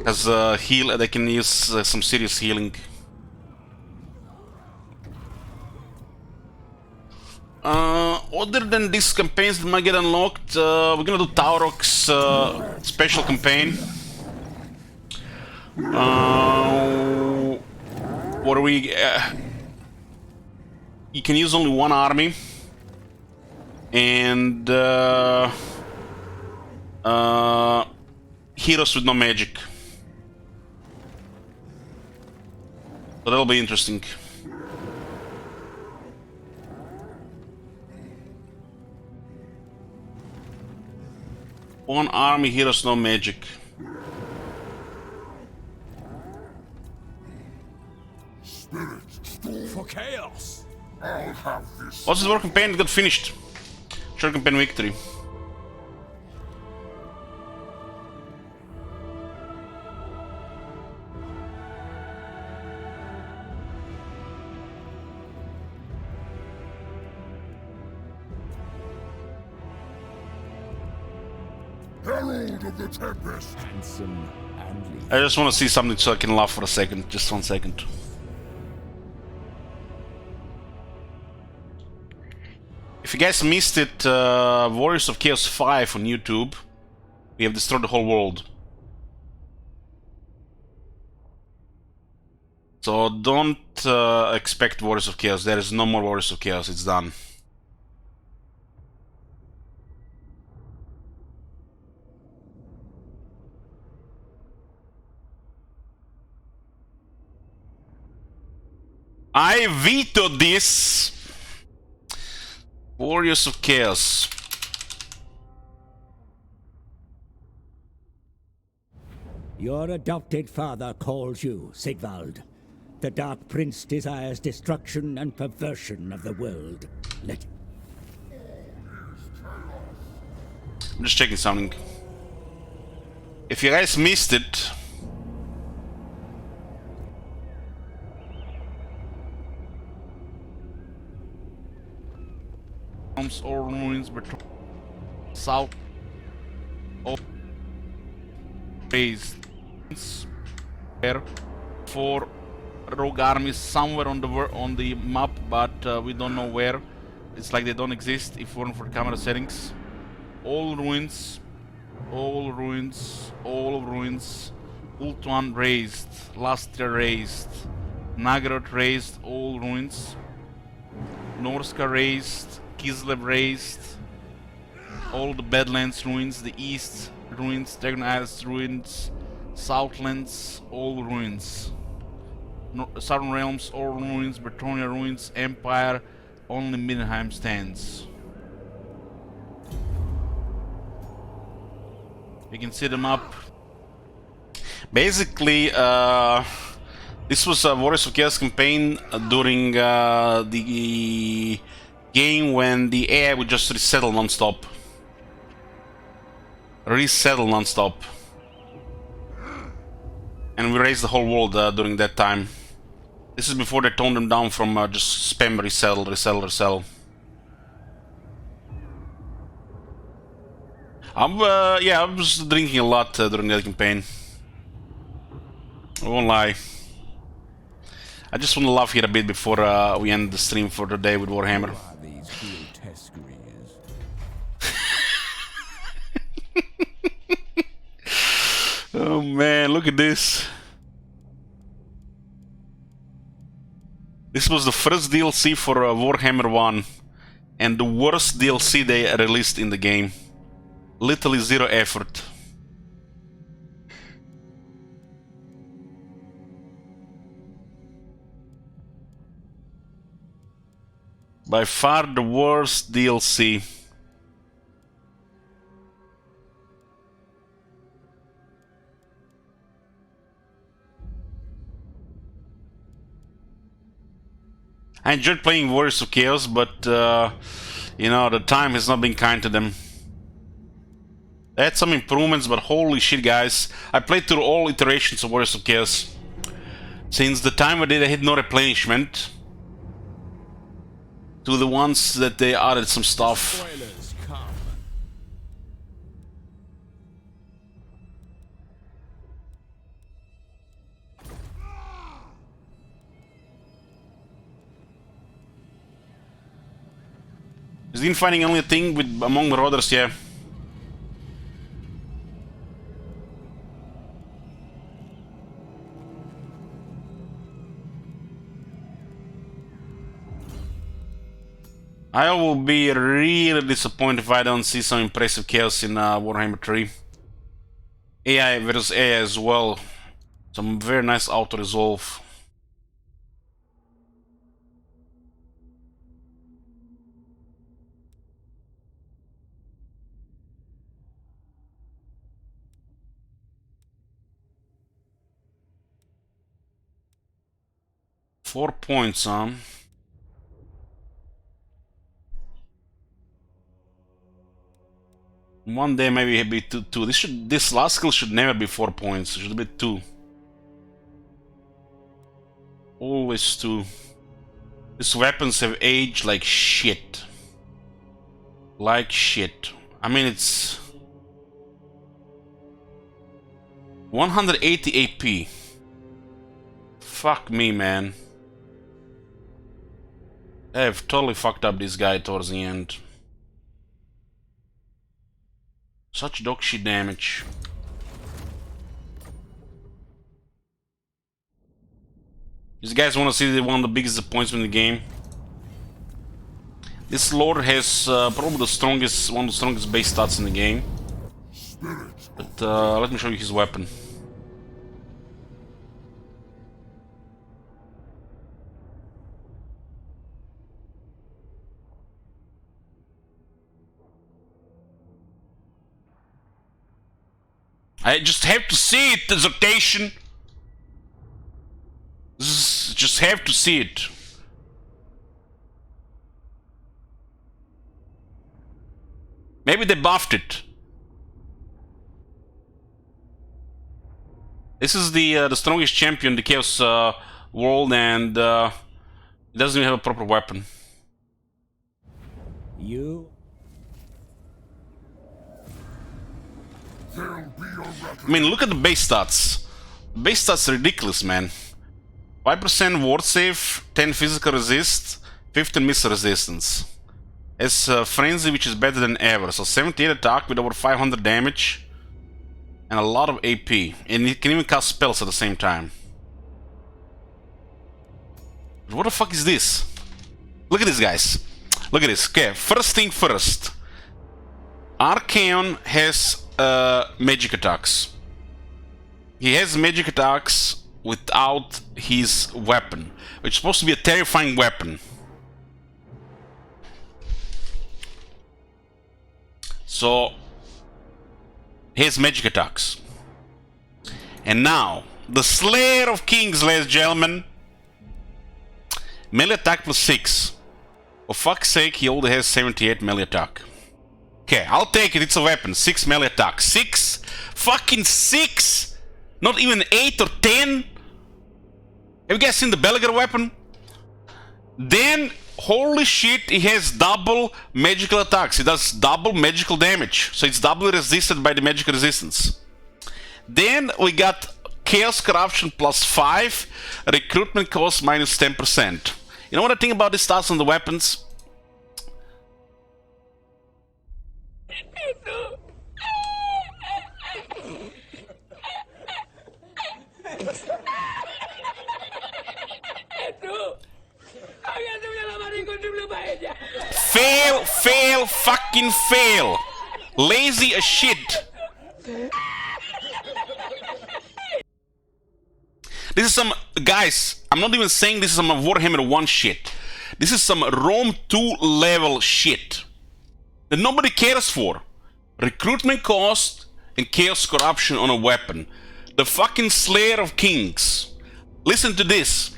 As heal, they can use some serious healing. Other than these campaigns that might get unlocked, we're gonna do Taurok's special campaign. Where we you can use only one army, and heroes with no magic. So that'll be interesting. One army, heroes, no magic. For chaos. What's this war campaign? It got finished. Short campaign victory. Herald of the Tempest. Handsome and lean. I just want to see something so I can laugh for a second. Just 1 second. If you guys missed it, Warriors of Chaos 5 on YouTube. We have destroyed the whole world. So don't expect Warriors of Chaos. There is no more Warriors of Chaos. It's done. I vetoed this! Warriors of Chaos. Your adopted father calls you, Sigvald. The Dark Prince desires destruction and perversion of the world. Let I'm just checking something. If you guys missed it, or ruins between south of raised there for rogue armies somewhere on the map, but we don't know where. It's like they don't exist if it weren't for camera settings. All ruins, all ruins, all ruins. Ultuan raised, Lastria raised, Nagarot raised, all ruins. Norska raised, Kislev raised, all the Badlands ruins, the East ruins, Dragon Isles ruins, Southlands, all ruins. Southern Realms, all ruins, Bretonia ruins, Empire, only Middenheim stands. You can see them up. Basically, this was a Warriors of Chaos campaign during the game when the AI would just resettle non-stop. and we raised the whole world during that time. This is before they toned them down from just spam, resell, resell, resell. Yeah, I was drinking a lot during that campaign. I won't lie. I just want to laugh here a bit before we end the stream for the day with Warhammer. Are these grotesqueries? Oh man, look at this. This was the first DLC for Warhammer 1 and the worst DLC they released in the game. Literally zero effort. By far the worst DLC. I enjoyed playing Warriors of Chaos, but you know, the time has not been kind to them. They had some improvements, but holy shit, guys. I played through all iterations of Warriors of Chaos. Since the time where they had no replenishment, to the ones that they added some stuff. Spoilers come. Is Dean finding only a thing with among marauders? Yeah. I will be really disappointed if I don't see some impressive chaos in Warhammer 3. AI versus AI as well. Some very nice auto-resolve. Four points, huh? One day maybe it'd be two. This last skill should never be 4 points. It should be 2. Always 2. These weapons have aged like shit. Like shit. I mean, it's 180 AP. Fuck me, man. I've totally fucked up this guy towards the end. Such dog shit damage. These guys want to see one of the biggest disappointments in the game. This lord has probably the strongest, one of the strongest base stats in the game. But let me show you his weapon. I just have to see it, the exhortation. Just have to see it. Maybe they buffed it. This is the strongest champion in the Chaos world, and he doesn't even have a proper weapon. You I mean, look at the base stats. The base stats are ridiculous, man. 5% ward save, 10 physical resist, 15 missile resistance. It's Frenzy, which is better than ever. So 78 attack with over 500 damage. And a lot of AP. And it can even cast spells at the same time. But what the fuck is this? Look at this, guys. Look at this. Okay, first thing first. Archaon has magic attacks. He has magic attacks without his weapon, which is supposed to be a terrifying weapon. So he has magic attacks. And now, the Slayer of Kings, ladies and gentlemen. Melee attack plus 6. For fuck's sake, he only has 78 melee attack. Okay, I'll take it, it's a weapon. 6 melee attack. 6? Fucking 6? Not even 8 or 10? Have you guys seen the Belger weapon? Then, holy shit, he has double magical attacks. He does double magical damage. So it's doubly resisted by the magic resistance. Then we got Chaos Corruption +5, recruitment cost -10%. You know what I think about the stats on the weapons? Fail, fail, fucking fail. Lazy as shit. This is some, guys, I'm not even saying this is some Warhammer 1 shit. This is some Rome 2 level shit that nobody cares for. Recruitment cost and Chaos Corruption on a weapon. The fucking Slayer of Kings. Listen to this.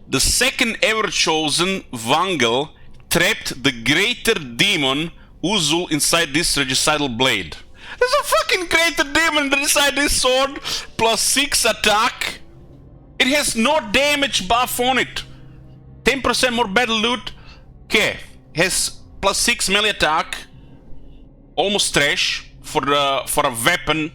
The second ever chosen Vangel trapped the greater demon Uzul inside this regicidal blade. There's a fucking greater demon inside this sword, +6 attack. It has no damage buff on it. 10% more battle loot. Okay, has +6 melee attack. Almost trash for a weapon.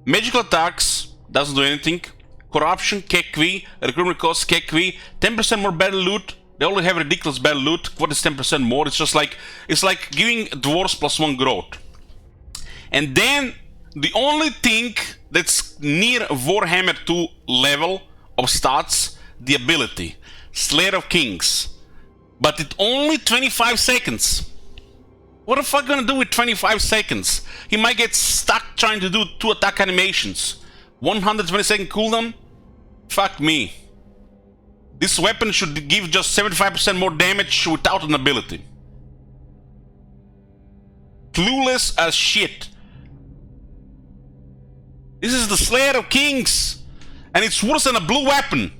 Magical attacks doesn't do anything. Corruption, Kekvi, recruitment cost, Kekvi, 10% more battle loot. They already have ridiculous battle loot. What is 10% more? It's just like, it's like giving dwarves +1 growth. And then the only thing that's near Warhammer 2 level of stats, the ability, Slayer of Kings. But it only 25 seconds. What the fuck gonna do with 25 seconds? He might get stuck trying to do 2 attack animations. 120-second cooldown? Fuck me. This weapon should give just 75% more damage without an ability. Clueless as shit. This is the Slayer of Kings, and it's worse than a blue weapon.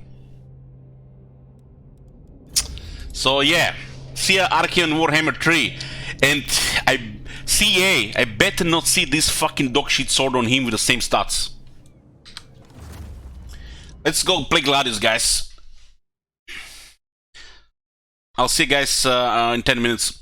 So yeah, see Archeon Warhammer 3, and I better not see this fucking dogshit sword on him with the same stats. Let's go play Gladius, guys. I'll see you guys in 10 minutes.